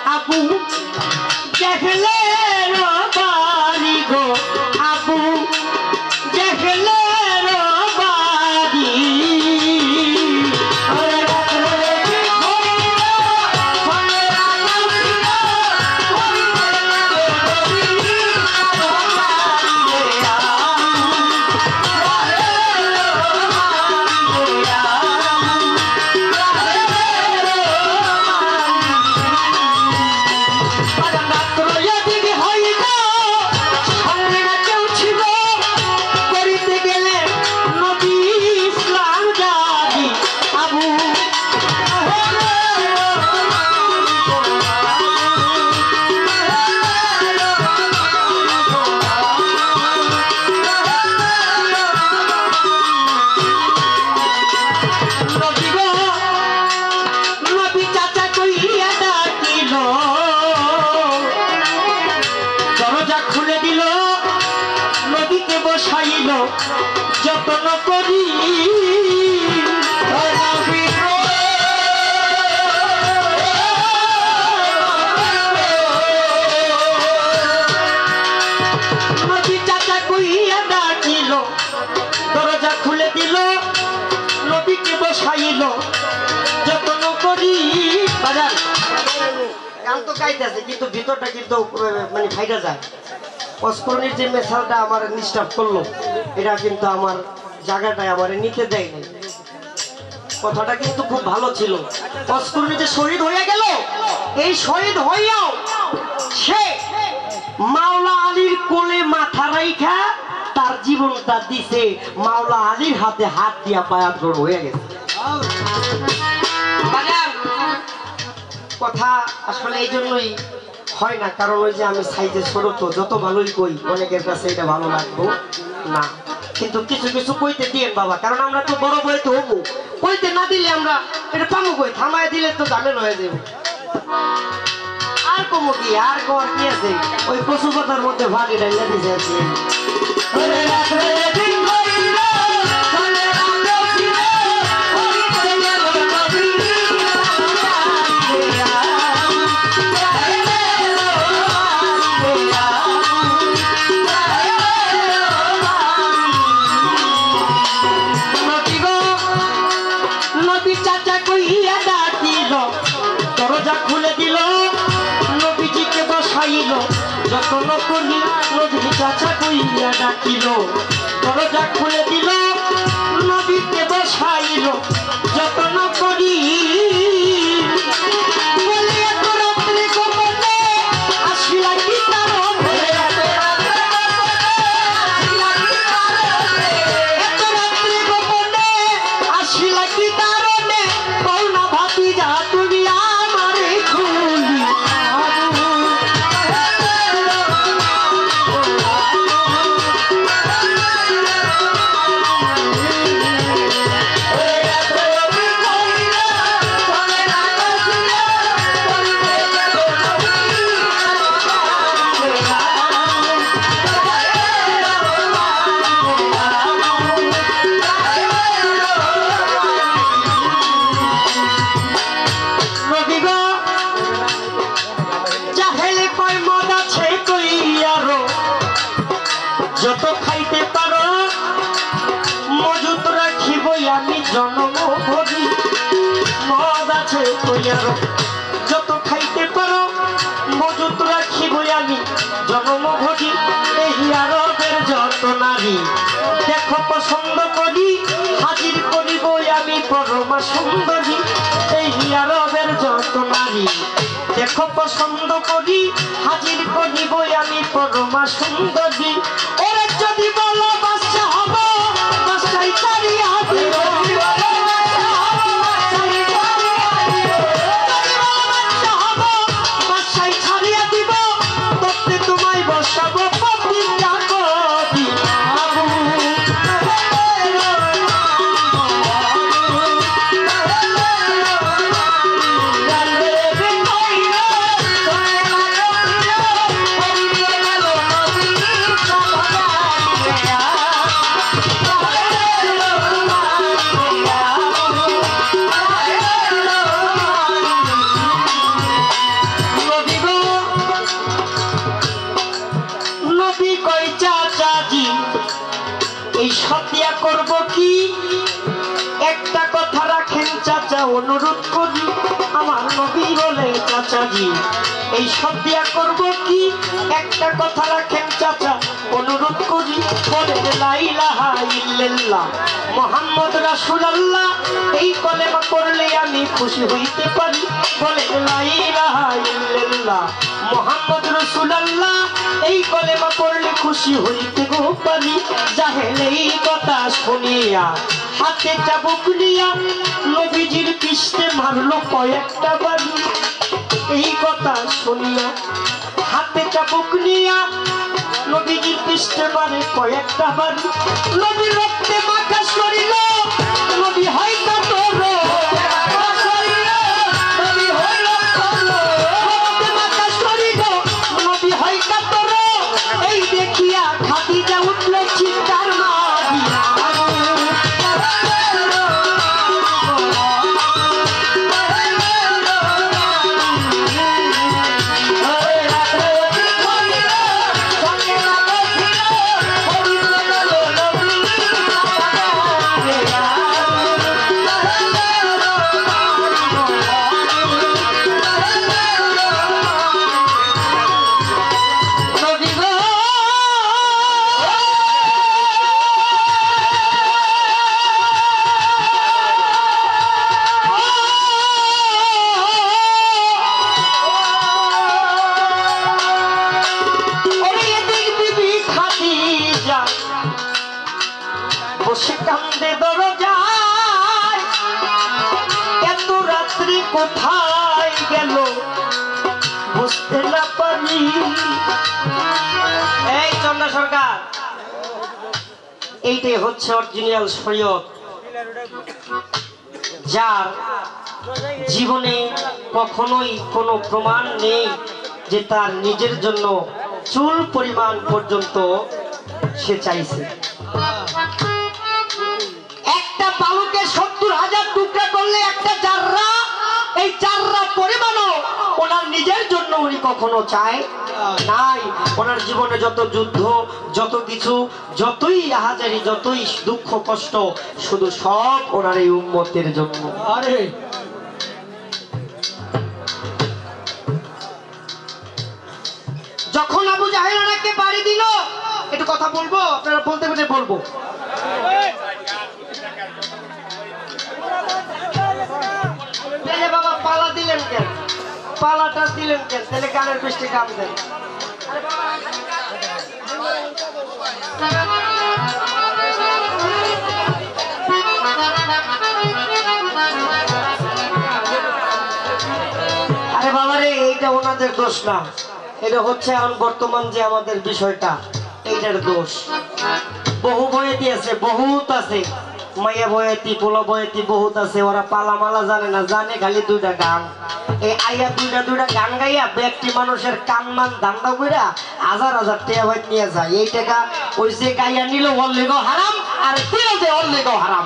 আবু জেহেলের বাড়ি গো আবু জেহেলের বাড়ি যত্ন করি নদী চাচা কইয়া ডাকিল দরজা খুলে দিল নদীকে বসাইল যত্ন করি বাজার গান তো গাইতেছে কিন্তু ভিতরটা কিন্তু মানে ফাইটা যায় পস্করণের যে মেসালটা আমার ডিস্টার্ব করলো এটা কিন্তু আমার জায়গাটায় আমার নিতে দেয় নাই কথাটা কিন্তু খুব ভালো ছিল পস্করণী যে শহীদ হয়ে গেল এই শহীদ হইয়াও সে মাওলা আলীর কোলে মাথা রাইখা তার জীবনটা দিছে মাওলা আলীর হাতে হাত দিয়া বায়াত হয়ে গেছে কথা আসলে এই জন্যই হয় না কারণ ওই যে আমি সাইজে ছোট তো যত ভালোই কই অনেকের কাছে এটা ভালো লাগবো না কিন্তু কিছু কিছু কইতে দিয়েন বাবা কারণ আমরা তো বড় বইতে হবো কইতে না দিলে আমরা এটা পামো কই থামায় দিলে তো ঝামেলা হয়ে যাবে আর কমো কি আর কর কি আছে ওই কচু পাতার মধ্যে ভাগি ডাইলা দিতে আছে দরজা খুলে দিল নবীজিকে বসাইল যত্ন করি নবী চাচা কইয়া ডাকিল দরজা খুলে দিল নবীকে বসাইল যত্ন করি যত খাইতে পারো মজুত রাখিব আমি জন্ম ভরি মদ আছে কইয়ারো যত খাইতে পারো মজুত রাখিব আমি জন্ম ভরি এই আরবের যত নারী দেখো পছন্দ করি হাজির করিব আমি পরমা সুন্দরী এই আরবের যত নারী দেখো পছন্দ করি হাজির করিব আমি পরমা সুন্দরী ওরে যদি বলো বাচ্চা হব বাচ্চাই ছাড়িয়া দিব বাচ্চাই ছাড়িয়া দিব তবে তোমায় বসাবো প্রতিজ্ঞা করি Yeah. চাচা অনুরোধ করি আমার নবী বলে চাচাজি এই সব দিয়া করবো কি একটা কথা রাখেন চাচা অনুরোধ করি বলে লা ইলাহা ইল্লাল্লাহ মুহাম্মদ রাসূলুল্লাহ এই কলেমা পড়লে আমি খুশি হইতে পারি বলে লা ইলাহা ইল্লাল্লাহ মুহাম্মদ রাসূলুল্লাহ এই কলেমা পড়লে খুশি হইতে গো পারি জাহেল এই কথা শুনিয়া হাতে চাবুক নিয়া নবীজির পিষ্টে মারলো কয়েকটা বাড়ি এই কথা শুনিয়া হাতে চাবুক নিয়া নবীজির পিষ্টে মারে কয়েকটা বাড়ি নবী রক্তে মাখা শরীর নবী হয় কাতর নবী হইল রক্তে মাখা শরীর নবী হয় কাতর এই দেখিয়া খাদিজা উঠল চিৎকার মারিয়া কোথায় গেল বুঝতে না পারি এই চন্দ্র সরকার এইটাই হচ্ছে অরিজিনাল শরীয়ত যার জীবনে কখনোই কোনো প্রমাণ নেই যে তার নিজের জন্য চুল পরিমাণ পর্যন্ত সে চাইছে একটা বালুকে 70,000 টুকরা করলে একটা জাররা এই জাররা পরিমাণও ওনার নিজের জন্য উনি কখনো চায় নাই ওনার জীবনে যত যুদ্ধ যত কিছু যতই হাজারি যতই দুঃখ কষ্ট শুধু সব ওনার এই উম্মতের জন্য আরে যখন আবু জাহেল ওনাকে বাড়ি দিল একটু কথা বলবো আপনারা বলতে বলতে বলবো বাবা পালা দিলেন কেন পালাটা দিলেন কেন তাহলে গানের বৃষ্টি কাম দেন আরে বাবা রে এইটা ওনাদের দোষ না এটা হচ্ছে এখন বর্তমান যে আমাদের বিষয়টা এইটার দোষ বহু বয়েতি আছে বহুত আছে মাইয়া বয়েতি পোলা বয়েতি বহুত আছে ওরা পালা মালা জানে না জানে খালি দুইটা গান এই আইয়া দুইটা গান গাইয়া ব্যক্তি মানুষের কান মান দান্দা কইরা হাজার হাজার টাকা বাইত নিয়ে যায় এই টাকা ওই যে গাইয়া নিল ওর লেগো হারাম আর দিল যে ওর লেগো হারাম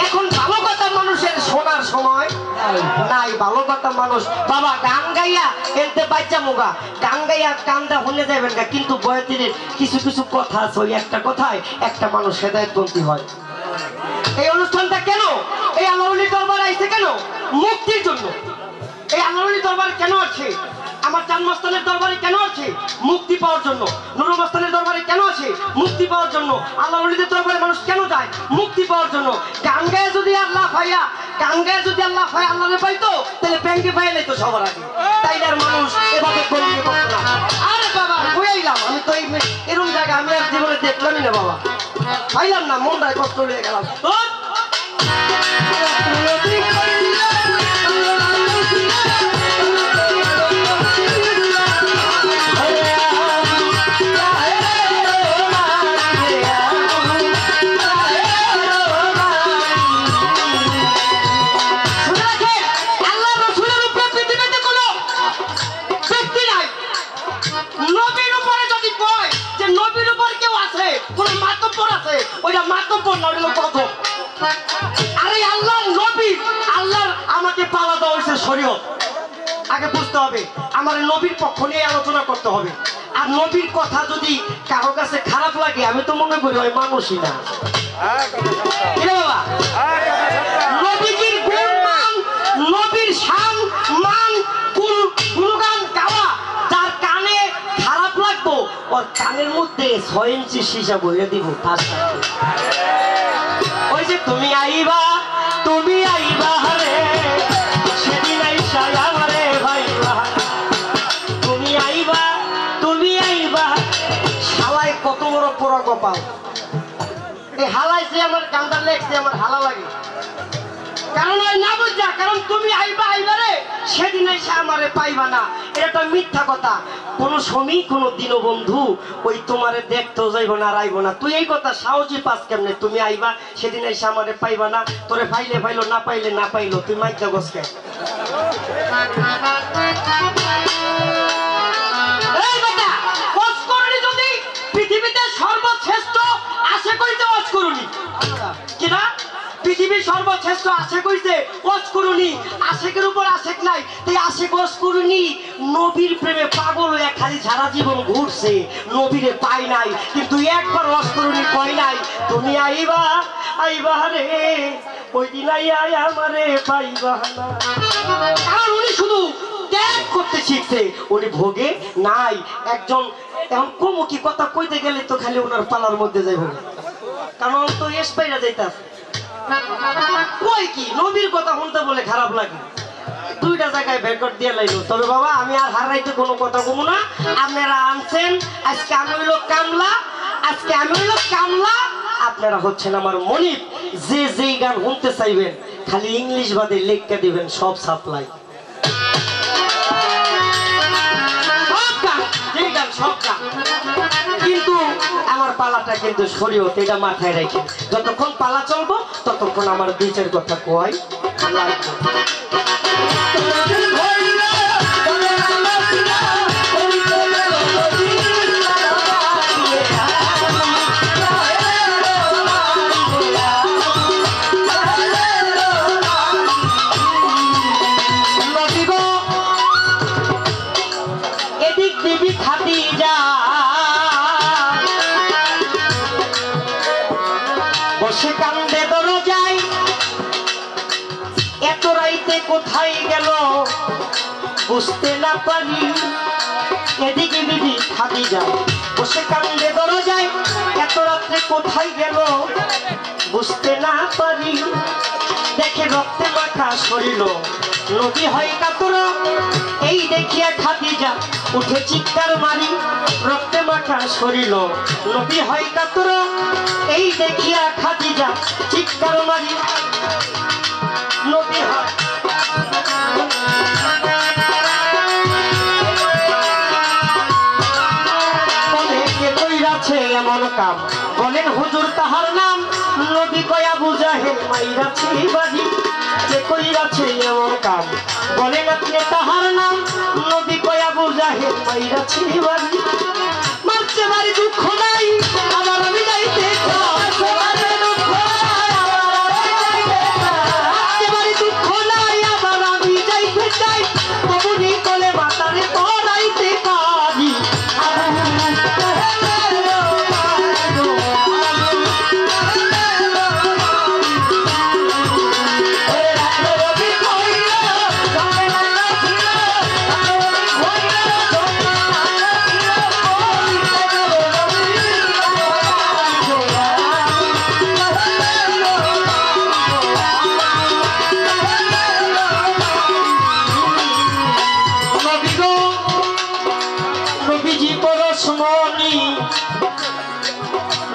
এখন ভালো কথা মানুষের শোনার সময় নাই ভালো কথা মানুষ বাবা গান গাইয়া এতে বাচ্চা মুগা গান গাইয়া কান্দা শুনে যাবেন না কিন্তু বয়তির কিছু কিছু কথা আছে ওই একটা কথায় একটা মানুষ হেদায়েতপন্থী হয় এই অনুষ্ঠানটা কেন এই আল্লাহর দরবার আইছে কেন মুক্তির জন্য এই আল্লাহর দরবার কেন আছে আমার জানমাস্তানের দরবারে কেন আছে মুক্তি পাওয়ার জন্য নুরুল মাস্তানের দরবারে কেন আছে মুক্তি পাওয়ার জন্য আল্লাহর ওলিদের দরবারে মানুষ কেন যায় মুক্তি পাওয়ার জন্য গান গায়ে যদি আল্লাহ ভাইয়া গান গায়ে যদি আল্লাহ ভাই আল্লাহরে পাইতো তাহলে ব্যাংকে পাই নাই তো সবার আগে তাই আর মানুষ এভাবে গরিব করতো না আরে বাবা হইলাম আমি তো এরকম জায়গা আমি আর জীবনে দেখলামই না বাবা পাইলাম না মনটায় কষ্ট লেগে গেলাম আগে বুঝতে হবে আমার নবীর পক্ষ নিয়ে আলোচনা করতে হবে আর নবীর কথা যদি কারো কাছে খারাপ লাগে আমি তো মনে করি ওই মানুষই না বাবা 6 ইঞ্চি সীসা বইয়া দিব ওই যে তুমি আইবা রে সেদিন আইসা আমারে ভাইবা তুমি আইবা শালায় কত বড় পোড়া কপাল এই হালাইছে আমার কান্দা লেগছে আমার হালা লাগে কারণ ওই না বুঝা কারণ তুমি আইবা রে সেদিন এসে আমারে পাইবা না এটা মিথ্যা কথা কোনো সময় কোনো দিনও বন্ধু ওই তোমারে দেখতেও যাইবো না রাইবো না তুই এই কথা সাহসী পাস কেমনে তুমি আইবা সেদিন এসে আমারে পাইবা না তোরে পাইলো না পাইলো তুই মাইকা গসকে এই বেটা ওয়াজ করনি যদি পৃথিবীতে সর্বশ্রেষ্ঠ আশা কইতে ওয়াজ করনি কিনা পৃথিবীর সর্বশ্রেষ্ঠ আশা কইতে ওয়াজ করনি আশেকের উপর আশেক নাই তাই আশেক ওয়াজ করনি নবীর প্রেমে পাগল হয়ে খালি সারা জীবন ঘুরছে নবীরে পাই নাই কিন্তু একবার ওয়াজ করনি কই নাই তুমি আইবা রে ওই দিন আমারে পাইবা না কারণ উনি শুধু ত্যাগ করতে শিখছে উনি ভোগে নাই একজন এখন কমুকি কথা কইতে গেলে তো খালি ওনার পালার মধ্যে যাইব কারণ তো এসপাইরা যাইতাছে কই কি নবীর কথা শুনতে বলে খারাপ লাগে দুইটা জায়গায় বেকট দিয়ে লাইলো তবে বাবা আমি আর হারাইতে কোনো কথা কমু না আপনারা আনছেন আজকে আমি হইলো কামলা আপনারা হচ্ছেন আমার মনিব যে গান শুনতে চাইবেন খালি ইংলিশ বাদে লেখকে দিবেন সব সাপ্লাই কিন্তু আমার পালাটা কিন্তু শরীয়ত এটা মাথায় রেখে যতক্ষণ পালা চলবো ততক্ষণ আমার বিচার কথা কয় কোথায় গেল বুঝতে না পারি এদিকে বিধি খাদি যায় বসে কান্দে দরজায় এত রাত্রে কোথায় গেল বুঝতে না পারি দেখে রক্তে মাখা শরীর নদী হয় কাতর এই দেখিয়া খাদিজা উঠে চিৎকার মারি রক্তে মাখা শরীর নদী হয় কাতর এই দেখিয়া খাদিজা চিৎকার মারি নদী হয় এমন কাম বলেন হুজুর তাহার নাম নবী কয়া বুঝাহে মাইরাছে বাড়ি যে কইরাছে এমন কাম বলেন আপনি তাহার নাম নবী কয়া বুঝাহে মাইরাছে বাড়ি মারতে বাড়ি দুঃখ নাই আমার আমি যাইতে চাই তবুনি কলে মাতারে পড়াইতে পারি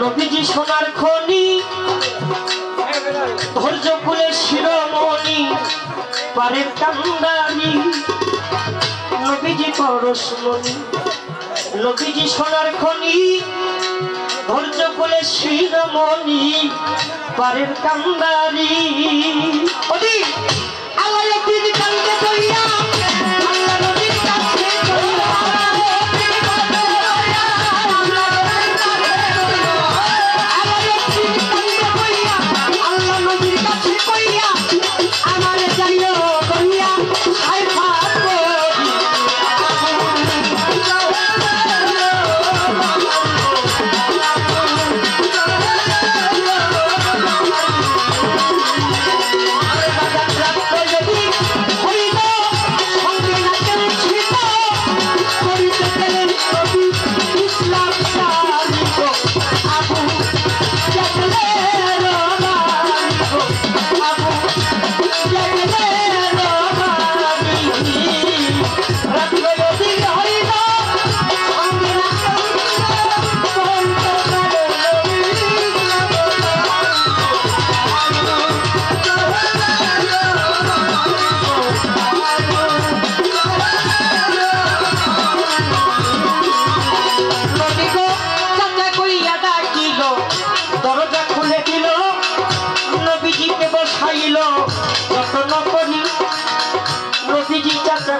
নবীজি সোনার খনি ধৈর্য কুলের শিরোমণি পারের কান্দারি নবীজি পরশমণি নবীজি সোনার খনি ধৈর্য কুলের শিরোমণি পারের কান্দারি ওদি আল্লাহ একদিন কান্দে কইয়া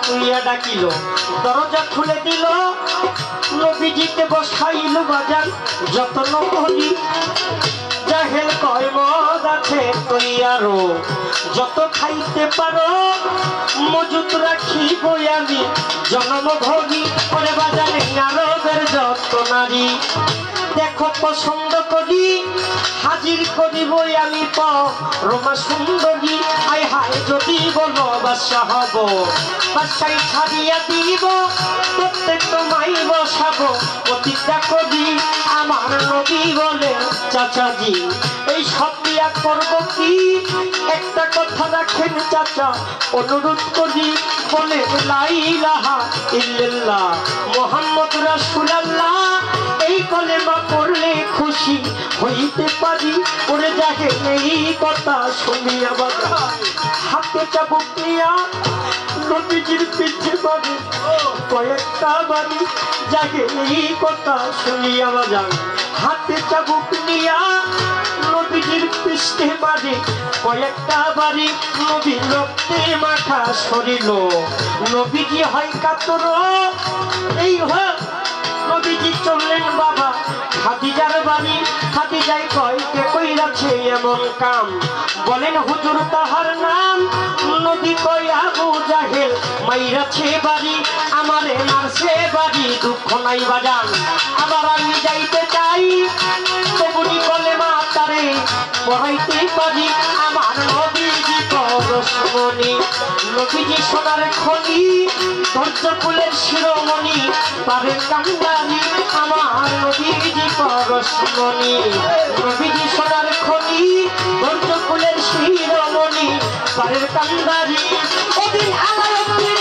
কুইয়া ডাকিল দরজা খুলে দিল নবীজিকে বসাইল বাজান যত্ন করি জাহেল কয় মদ আছে তৈয়ারো যত খাইতে পারো মজুত রাখিব আমি জনম ভরি করে বাজারে আরবের যত নারী দেখো পছন্দ করি হাজির করিব আমি রমা সুন্দরী আয় হায় যদি বলো বাদশা হব বাদশাই ছাড়িয়া দিব প্রত্যেক তোমায় বসাবো প্রতিজ্ঞা করি আমার নবী বলে চাচাজি এই সব দিয়া করবো কি একটা কথা রাখেন চাচা অনুরোধ করি বলে লা ইলাহা ইল্লাল্লাহ মুহাম্মদ রাসূলুল্লাহ এই কলেমা পড়লে খুশি হইতে পারি ওরে যাকে এই কথা শুনিয়া বাবা হাতে চাবুক নিয়া নবীজির পিছে বাড়ি কয়েকটা বাড়ি যাকে এই কথা শুনিয়া বাবা হাতে চাবুক নিয়া নবীজির পিছে বাড়ি কয়েকটা বাড়ি নবী রক্তে মাথা সরিল নবীজি হয় কাতর এই হয় নবীজি চললেন বাবা খাদিজার বাড়ি খাদিজাই কয় কে কইরাছে এমন কাম বলেন হুজুর তাহার নাম নবী কয় আবু জাহেল মাইরাছে বাড়ি আমারে মারছে বাড়ি দুঃখ নাই বাজান আবার আমি যাইতে চাই তবুনি কলেমা তারে পড়াইতে পারি আমার নবীজি পরশমণি নবীজি সোনার খনি ধৈর্য ফুলের শিরোমণি পারের কান্দারি আমার নবীজি পরশমণি নবীজি সোনার খনি ধৈর্য ফুলের শিরোমণি পারের কান্দারি ওদিন আলাউদ্দিন